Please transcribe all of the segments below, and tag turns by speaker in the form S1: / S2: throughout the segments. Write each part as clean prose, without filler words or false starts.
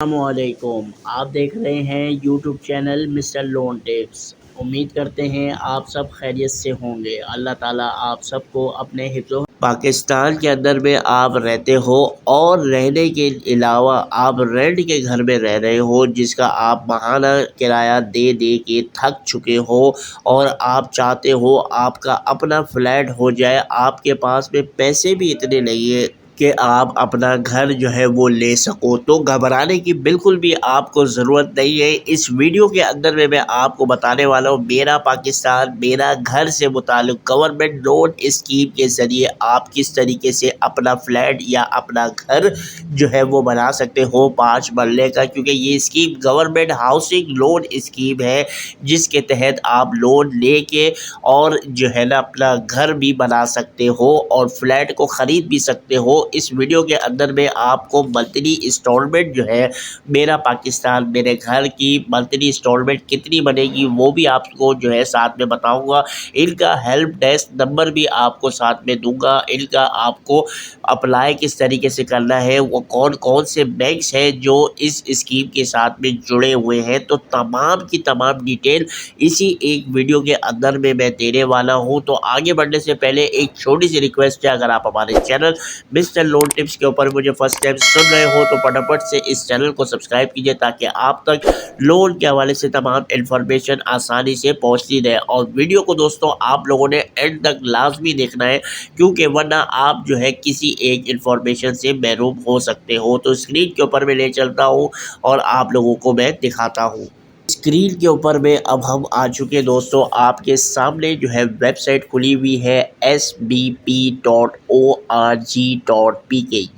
S1: अस्सलामुअलैकुम। आप देख रहे हैं YouTube channel mister loan tips. उम्मीद करते हैं आप सब खैरियत से होंगे। अल्लाह ताला आप सबको अपने हिफ्ज़ पाकिस्तान के अंदर में आप रहते हो और रहने के अलावा आप रेंट के घर में रह रहे हो, जिसका आप माहाना किराया दे दे के थक चुके हो और आप चाहते हो आपका अपना फ्लैट हो जाए। आपके पास में पैसे भी इतने नहीं है कि आप अपना घर जो है वो ले सको, तो घबराने की बिल्कुल भी आपको ज़रूरत नहीं है। इस वीडियो के अंदर में मैं आपको बताने वाला हूँ मेरा पाकिस्तान मेरा घर से मुताल्लिक़ गवर्नमेंट लोन स्कीम के ज़रिए आप किस तरीके से अपना फ्लैट या अपना घर जो है वो बना सकते हो 5 मरले का, क्योंकि ये scheme government housing loan scheme है, जिसके तहत आप लोन लेके और जो है ना अपना घर भी बना सकते हो और फ्लैट को ख़रीद भी सकते हो। इस वीडियो के अंदर में आपको मंथली इंस्टॉलमेंट जो है मेरा पाकिस्तान मेरे घर की मंथली इंस्टॉलमेंट कितनी बनेगी वो भी आपको जो है साथ में बताऊंगा। इनका हेल्प डेस्क नंबर भी आपको साथ में दूंगा। इनका आपको अप्लाई किस तरीके से करना है, वो कौन कौन से बैंक्स हैं जो इस स्कीम के साथ में जुड़े हुए हैं, तो तमाम की तमाम डिटेल इसी एक वीडियो के अंदर में मैं देने वाला हूं। तो आगे बढ़ने से पहले एक छोटी सी रिक्वेस्ट है, अगर आप हमारे चैनल मिस्टर लोन टिप्स के ऊपर मुझे फर्स्ट टाइम सुन रहे हो तो फटाफट से इस चैनल को सब्सक्राइब कीजिए, ताकि आप तक लोन के हवाले से तमाम इन्फॉर्मेशन आसानी से पहुंचती रहे। और वीडियो को दोस्तों आप लोगों ने एंड तक लाजमी देखना है, क्योंकि वरना आप जो है किसी एक इन्फॉर्मेशन से महरूम हो सकते हो। तो स्क्रीन के ऊपर मैं ले चलता हूँ और आप लोगों को मैं दिखाता हूँ। स्क्रीन के ऊपर में अब हम आ चुके दोस्तों, आपके सामने जो है वेबसाइट खुली हुई है sbp.org.pk।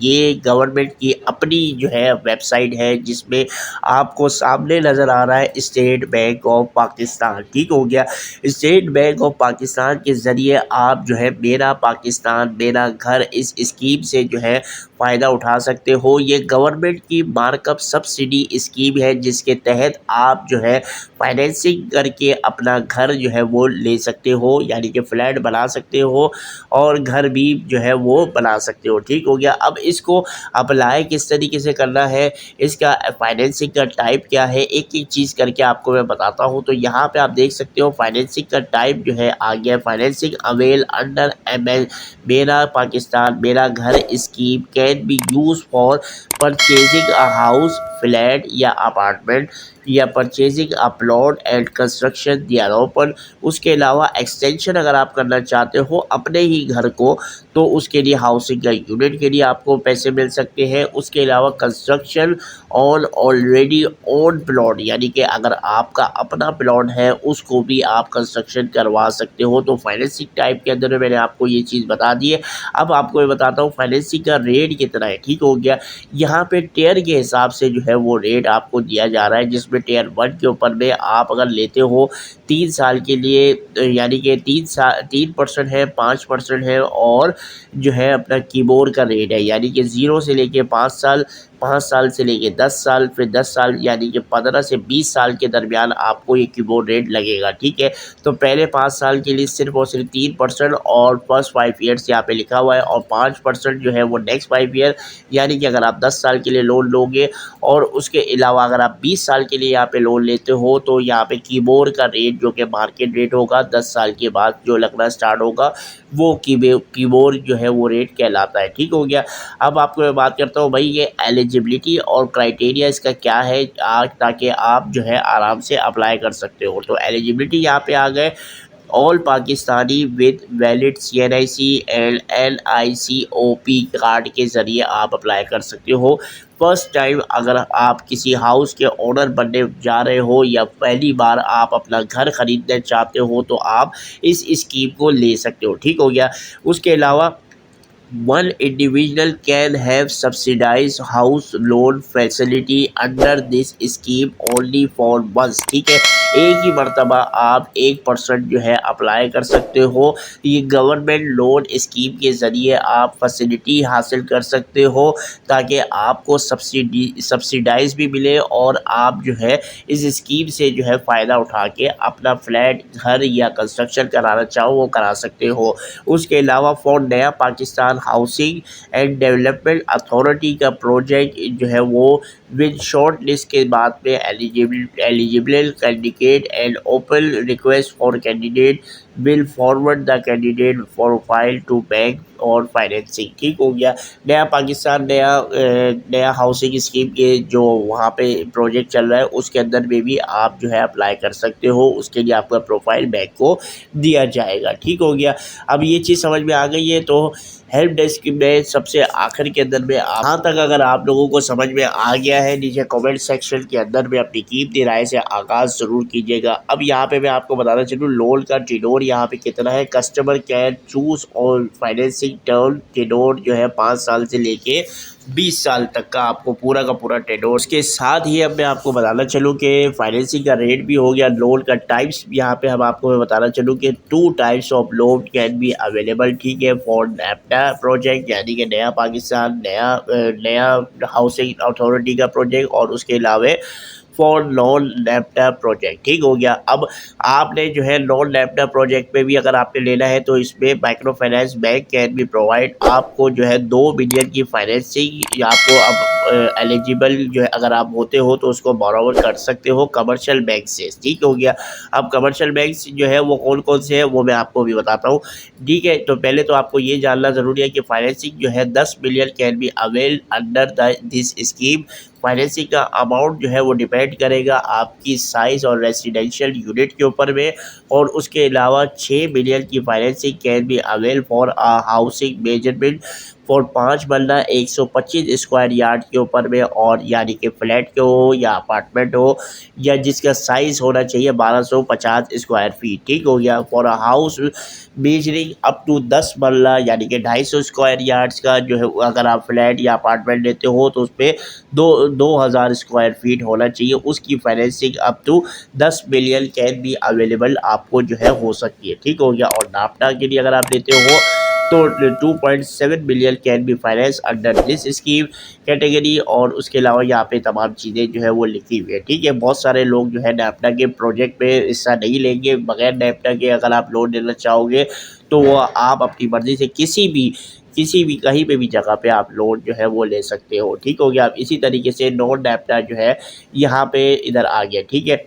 S1: ये गवर्नमेंट की अपनी जो है वेबसाइट है, जिसमें आपको सामने नज़र आ रहा है स्टेट बैंक ऑफ पाकिस्तान। ठीक हो गया। स्टेट बैंक ऑफ पाकिस्तान के ज़रिए आप जो है मेरा पाकिस्तान मेरा घर इस स्कीम से जो है फ़ायदा उठा सकते हो। ये गवर्नमेंट की मार्कअप सब्सिडी स्कीम है, जिसके तहत आप जो है फाइनेंसिंग करके अपना घर जो है वो ले सकते हो, यानी कि फ़्लैट बना सकते हो और घर भी जो है वो बना सकते हो। ठीक हो गया। अब इसको अप्लाई किस तरीके से करना है, इसका फाइनेंसिंग का टाइप क्या है, एक एक चीज़ करके आपको मैं बताता हूँ। तो यहाँ पे आप देख सकते हो फाइनेंसिंग का टाइप जो है आ गया, फाइनेंसिंग अवेल अंडर मेरा पाकिस्तान मेरा घर scheme can be use for purchasing a house flat या अपार्टमेंट या purchasing a plot and construction there open. उसके अलावा एक्सटेंशन अगर आप करना चाहते हो अपने ही घर को, तो उसके लिए हाउसिंग का यूनिट के लिए आपको पैसे मिल सकते हैं। उसके अलावा construction on already own plot, यानी कि अगर आपका अपना प्लॉट है उसको भी आप कंस्ट्रक्शन करवा सकते हो। तो फाइनेंसिंग टाइप के अंदर मैंने आपको ये चीज़ बता दी है। अब आपको मैं बताता हूँ फाइनेंसिंग का रेट कितना है। ठीक हो गया। यहाँ पे टेयर के हिसाब से जो है वो रेट आपको दिया जा रहा है, जिसमें टेयर 1 के ऊपर में आप अगर लेते हो 3 साल के लिए, यानी कि 3% है, 5% है, और जो है अपना कीबोर्ड का रेट है, यानी कि 0 से लेके 5 साल, 5 साल से लेके 10 साल, फिर 10 साल यानी कि 15 से 20 साल के दरमियान आपको ये कीबोर्ड रेट लगेगा। ठीक है। तो पहले 5 साल के लिए सिर्फ और सिर्फ 3% और फर्स्ट 5 ईयर्स यहाँ पे लिखा हुआ है, और 5% जो है वो नेक्स्ट 5 ईयर, यानी कि अगर आप 10 साल के लिए लोन लोगे और उसके अलावा अगर आप 20 साल के लिए यहाँ पे लोन लेते हो, तो यहाँ पे कीबोर्ड का रेट जो कि मार्केट रेट होगा 10 साल के बाद जो लगना स्टार्ट होगा, वो कीबोर्ड जो है वो रेट कहलाता है। ठीक हो गया। अब आपको मैं बात करता हूँ भाई ये एलिजिबिलिटी और क्राइटेरिया इसका क्या है, ताकि आप जो है आराम से अप्लाई कर सकते हो। तो एलिजिबिलिटी यहाँ पे आ गए, all Pakistani with valid CNIC and LICOP card के ज़रिए आप अप्लाई कर सकते हो। फर्स्ट टाइम अगर आप किसी हाउस के ओनर बनने जा रहे हो या पहली बार आप अपना घर ख़रीदना चाहते हो, तो आप इस स्कीम को ले सकते हो। ठीक हो गया। उसके अलावा one individual can have subsidized house loan facility under this scheme only for once। ठीक है। एक ही मरतबा आप 1% जो है अप्लाई कर सकते हो। ये गवर्नमेंट लोन स्कीम के ज़रिए आप फैसिलिटी हासिल कर सकते हो, ताकि आपको सब्सिडाइज भी मिले और आप जो है इस स्कीम से जो है फ़ायदा उठा के अपना फ्लैट घर या कंस्ट्रक्शन कराना चाहो वो करा सकते हो। उसके अलावा फॉर नया Pakistan housing and development authority का प्रोजेक्ट जो है वो विद शॉर्ट लिस्ट के बाद में eligible candidate and open request for candidate will forward the candidate profile to bank और फाइनेंसिंग। ठीक हो गया। नया पाकिस्तान नया हाउसिंग स्कीम के जो वहाँ पे प्रोजेक्ट चल रहा है उसके अंदर में भी आप जो है अप्लाई कर सकते हो। उसके लिए आपका प्रोफाइल बैंक को दिया जाएगा। ठीक हो गया। अब ये चीज़ समझ में आ गई है तो हेल्प डेस्क में सबसे आखिर के अंदर में यहाँ तक अगर आप लोगों को समझ में आ गया है, नीचे कमेंट सेक्शन के अंदर में अपनी कीमती राय से आगाज़ ज़रूर कीजिएगा। अब यहाँ पे मैं आपको बताना चलूँ लोन का टेन्योर यहाँ पे कितना है। कस्टमर कैन चूज और फाइनेंसिंग टर्म टेन्योर जो है 5 साल से लेके 20 साल तक का आपको पूरा का पूरा टेन्योर। उसके साथ ही अब मैं आपको बताना चलूँ कि फाइनेंसिंग का रेट भी हो गया। लोन का टाइप्स यहाँ पे हम आपको मैं बताना चलूँ कि 2 types of loan can be available. ठीक है, फॉर नैपटा प्रोजेक्ट यानी कि नया पाकिस्तान नया हाउसिंग अथॉरिटी का प्रोजेक्ट और उसके अलावा फॉर नॉन लैपटॉप प्रोजेक्ट। ठीक हो गया। अब आपने जो है नॉन लैपटॉप प्रोजेक्ट में भी अगर आपने लेना है तो इसमें माइक्रो फाइनेंस बैंक कैन भी प्रोवाइड आपको जो है 2 बिलियन की फाइनेंसिंग आपको अब एलिजिबल जो है अगर आप होते हो तो उसको बॉरोवर कर सकते हो कमर्शियल बैंक से। ठीक हो गया। अब कमर्शियल बैंक जो है वो कौन कौन से है वो मैं आपको भी बताता हूँ। ठीक है, तो पहले तो आपको ये जानना ज़रूरी है कि फाइनेंसिंग जो है 10 billion can be avail under this scheme. Financing का अमाउंट जो है वो डिपेंड करेगा आपकी साइज़ और रेजिडेंशियल यूनिट के ऊपर में। और उसके अलावा 6 बिलियन की financing can be avail for housing measurement for 5 मरला 125 स्क्वायर यार्ड के ऊपर में और यानी कि फ्लैट के हो या अपार्टमेंट हो या जिसका साइज़ होना चाहिए 1250 स्क्वायर फीट। ठीक हो गया। For a house measuring up to 10 marla यानी कि 250 स्क्वायर यार्ड्स का जो है अगर आप फ्लैट या अपार्टमेंट लेते हो तो उसमें 2000 स्क्वायर फीट होना चाहिए। उसकी financing up to 10 million can भी अवेलेबल आपको जो है हो सकती है। ठीक हो गया। और नापटा के लिए अगर आप लेते हो तो 2.7 billion can be finance under this scheme category. और उसके अलावा यहाँ पे तमाम चीज़ें जो है वो लिखी हुई है। ठीक है, बहुत सारे लोग जो है नैपटा के प्रोजेक्ट में हिस्सा नहीं लेंगे। बगैर नैपटा के अगर आप लोन लेना चाहोगे तो वो आप अपनी मर्ज़ी से किसी भी कहीं पे भी जगह पे आप लोन जो है वो ले सकते हो। ठीक हो गया। अब इसी तरीके से नॉन नैपटा जो है यहाँ पे इधर आ गया। ठीक है,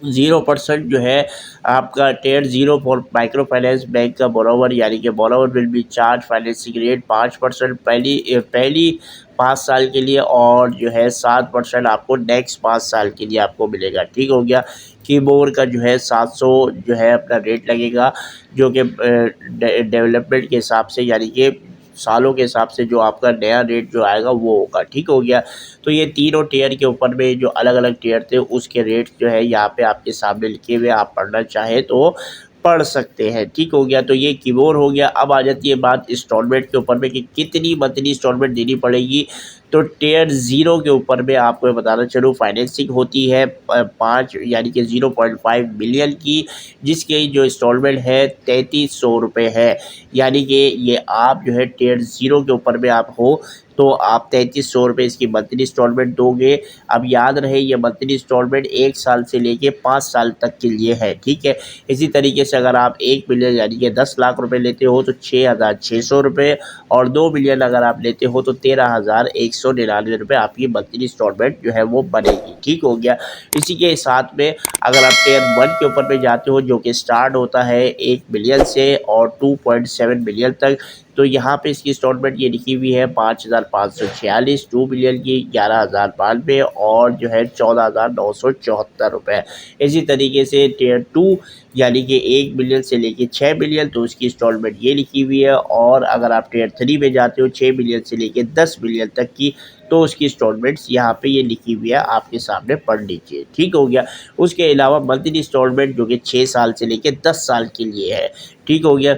S1: 0% जो है आपका टेयर 0 फॉर माइक्रो फाइनेंस बैंक का बोरोवर यानी कि borrower will be charge financing rate 5% पहली 5 साल के लिए और जो है 7% आपको नेक्स्ट 5 साल के लिए आपको मिलेगा। ठीक हो गया। कीबोर्ड का जो है 700 जो है अपना रेट लगेगा जो कि डेवलपमेंट के हिसाब से यानी कि सालों के हिसाब से जो आपका नया रेट जो आएगा वो होगा। ठीक हो गया। तो ये तीनों टियर के ऊपर में जो अलग अलग टियर थे उसके रेट जो है यहाँ पे आपके सामने लिखे हुए, आप पढ़ना चाहें तो पढ़ सकते हैं। ठीक हो गया। तो ये कीबोर्ड हो गया। अब आ जाती है बात इंस्टॉलमेंट के ऊपर में कि कितनी मंथली इंस्टॉलमेंट देनी पड़ेगी। तो टियर 0 के ऊपर में आपको बताना चलूँ फाइनेंसिंग होती है 5 यानी कि 0.5 मिलियन की, जिसकी जो इंस्टॉलमेंट है 3300 रुपये है। यानी कि ये आप जो है टियर 0 के ऊपर में आप हो तो आप 3300 रुपये इसकी मंथली इंस्टॉलमेंट दोगे। अब याद रहे ये मंथली इंस्टॉलमेंट 1 साल से लेके 5 साल तक के लिए है। ठीक है, इसी तरीके से अगर आप 1 मिलियन यानी कि 10 लाख रुपए लेते हो तो 6600 रुपये और 2 मिलियन अगर आप लेते हो तो 13199 रुपये आपकी मंथली इंस्टॉलमेंट जो है वो बनेगी। ठीक हो गया। इसी के साथ में अगर आप टियर 1 के ऊपर में जाते हो जो कि स्टार्ट होता है 1 मिलियन से और 2.7 मिलियन तक, तो यहाँ पे इसकी इंस्टॉलमेंट ये लिखी हुई है 5546, 2 मिलियन की 11,092 और जो है 14,974 रुपये। इसी तरीके से टियर 2 यानी कि 1 मिलियन से लेके 6 मिलियन तो उसकी इंस्टॉलमेंट ये लिखी हुई है। और अगर आप टियर 3 में जाते हो 6 मिलियन से लेके 10 मिलियन तक की तो उसकी इंस्टॉलमेंट्स यहाँ पे ये लिखी हुई है, आपके सामने पढ़ लीजिए। ठीक हो गया। उसके अलावा मंथली इंस्टॉलमेंट जो कि 6 साल से लेके 10 साल के लिए है। ठीक हो गया।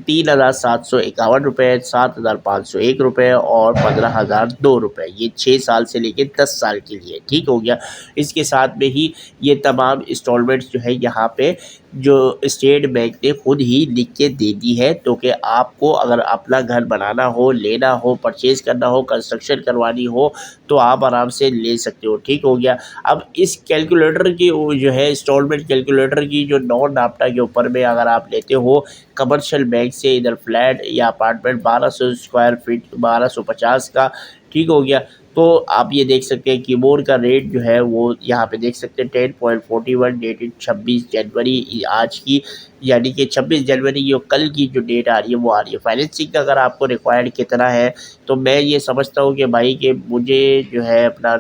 S1: 3,751 रुपये, 7,501 रुपये और 15,002 रुपये, ये 6 साल से लेके 10 साल के लिए। ठीक हो गया। इसके साथ में ही ये तमाम इंस्टॉलमेंट्स जो है यहाँ पे जो स्टेट बैंक ने खुद ही लिख के दे दी है तो कि आपको अगर अपना घर बनाना हो, लेना हो, परचेज़ करना हो, कंस्ट्रक्शन करवानी हो तो आप आराम से ले सकते हो। ठीक हो गया। अब इस कैलकुलेटर की वो जो है इंस्टॉलमेंट कैलकुलेटर की जो नॉन नाफ्टा के ऊपर में अगर आप लेते हो कमर्शियल बैंक से इधर फ्लैट या अपार्टमेंट 1200 स्क्वायर फीट 1250 का। ठीक हो गया। तो आप ये देख सकते हैं कि मोर का रेट जो है वो यहाँ पे देख सकते हैं 10.41 डेटेड 26 जनवरी आज की, यानी कि 26 जनवरी जो कल की जो डेट आ रही है वो आ रही है। फाइनेंसिंग का अगर आपको रिक्वायर्ड कितना है, तो मैं ये समझता हूँ कि भाई कि मुझे जो है अपना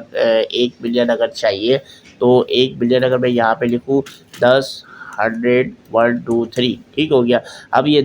S1: 1 मिलियन अगर चाहिए, तो 1 मिलियन अगर मैं यहाँ पे लिखूँ 10 100 1 2 3 ठीक हो गया। अब ये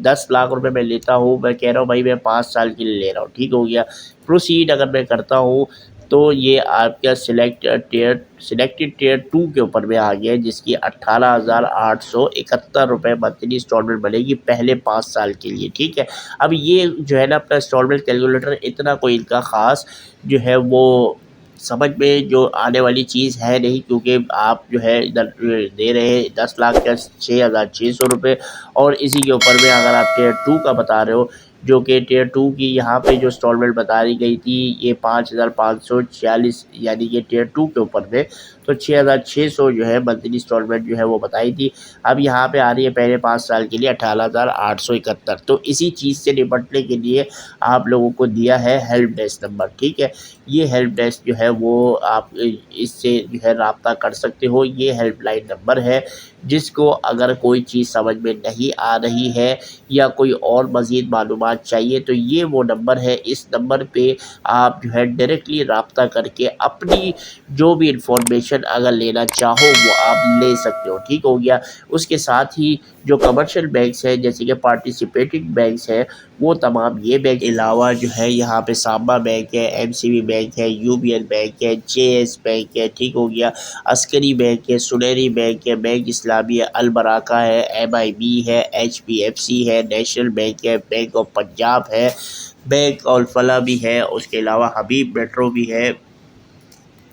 S1: 10 लाख रुपए मैं लेता हूँ, मैं कह रहा हूँ भाई मैं 5 साल के लिए ले रहा हूँ, ठीक हो गया। प्रोसीड अगर मैं करता हूँ तो ये आपका सिलेक्टेड टियर 2 के ऊपर में आ गया है, जिसकी 18,871 रुपये मंथली इंस्टॉलमेंट बनेगी पहले 5 साल के लिए, ठीक है। अब ये जो है ना अपना इंस्टॉलमेंट कैलकुलेटर इतना कोई इनका ख़ास जो है वो समझ में जो आने वाली चीज़ है नहीं, क्योंकि आप जो है इधर दे रहे हैं 10 लाख का 6,600 रुपये, और इसी के ऊपर में अगर आप टियर 2 का बता रहे हो, जो कि टियर 2 की यहाँ पे जो इंस्टॉलमेंट बता दी गई थी ये 5,546, यानी कि टियर 2 के ऊपर में तो 6,600 जो है मंथली इंस्टॉलमेंट जो है वो बताई थी। अब यहाँ पे आ रही है पहले 5 साल के लिए 18,871। तो इसी चीज़ से निपटने के लिए आप लोगों को दिया है हेल्प डेस्क नंबर, ठीक है। ये हेल्प डेस्क जो है वो आप इससे जो है रब्ता कर सकते हो। ये हेल्पलाइन नंबर है, जिसको अगर कोई चीज़ समझ में नहीं आ रही है या कोई और मज़ीद मालूमात चाहिए, तो ये वो नंबर है। इस नंबर पे आप जो है डायरेक्टली रब्ता करके अपनी जो भी इंफॉर्मेशन अगर लेना चाहो वो आप ले सकते हो, ठीक हो गया। उसके साथ ही जो कमर्शियल बैंक्स हैं जैसे कि पार्टिसिपेटिंग बैंक्स हैं, वो तमाम ये बैंक अलावा जो है यहाँ पे सांबा बैंक है, एमसीबी बैंक है, यूबीएल बैंक है, जेएस बैंक है, ठीक हो गया, अस्करी बैंक है, सुनहरी बैंक है, बैंक इस्लामी है, अल बराका है, एमआईबी है, एचपीएफसी है, नेशनल बैंक है, बैंक ऑफ पंजाब है, बैंक और फला भी है, उसके अलावा हबीब मेट्रो भी है।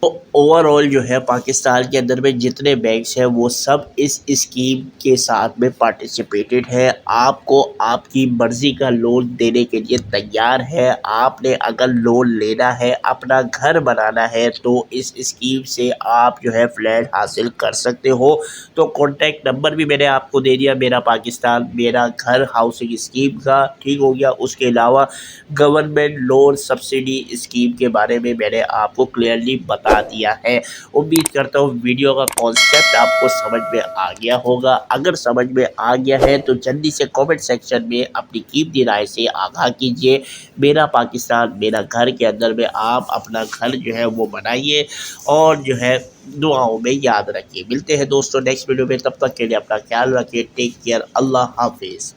S1: तो ओवरऑल जो है पाकिस्तान के अंदर में जितने बैंक्स हैं वो सब इस स्कीम के साथ में पार्टिसिपेटेड है। आपको आपकी मर्ज़ी का लोन देने के लिए तैयार है। आपने अगर लोन लेना है, अपना घर बनाना है, तो इस स्कीम से आप जो है फ्लैट हासिल कर सकते हो। तो कॉन्टैक्ट नंबर भी मैंने आपको दे दिया, मेरा पाकिस्तान मेरा घर हाउसिंग स्कीम का, ठीक हो गया। उसके अलावा गवर्नमेंट लोन सब्सिडी स्कीम के बारे में मैंने आपको क्लियरली बता दिया है। उम्मीद करता हूँ वीडियो का कॉन्सेप्ट आपको समझ में आ गया होगा। अगर समझ में आ गया है तो जल्दी से कमेंट सेक्शन में अपनी कीमती राय से आगाह कीजिए। मेरा पाकिस्तान मेरा घर के अंदर में आप अपना घर जो है वो बनाइए और जो है दुआओं में याद रखिए। मिलते हैं दोस्तों नेक्स्ट वीडियो में, तब तक के लिए अपना ख्याल रखिए। टेक केयर, अल्लाह हाफिज़।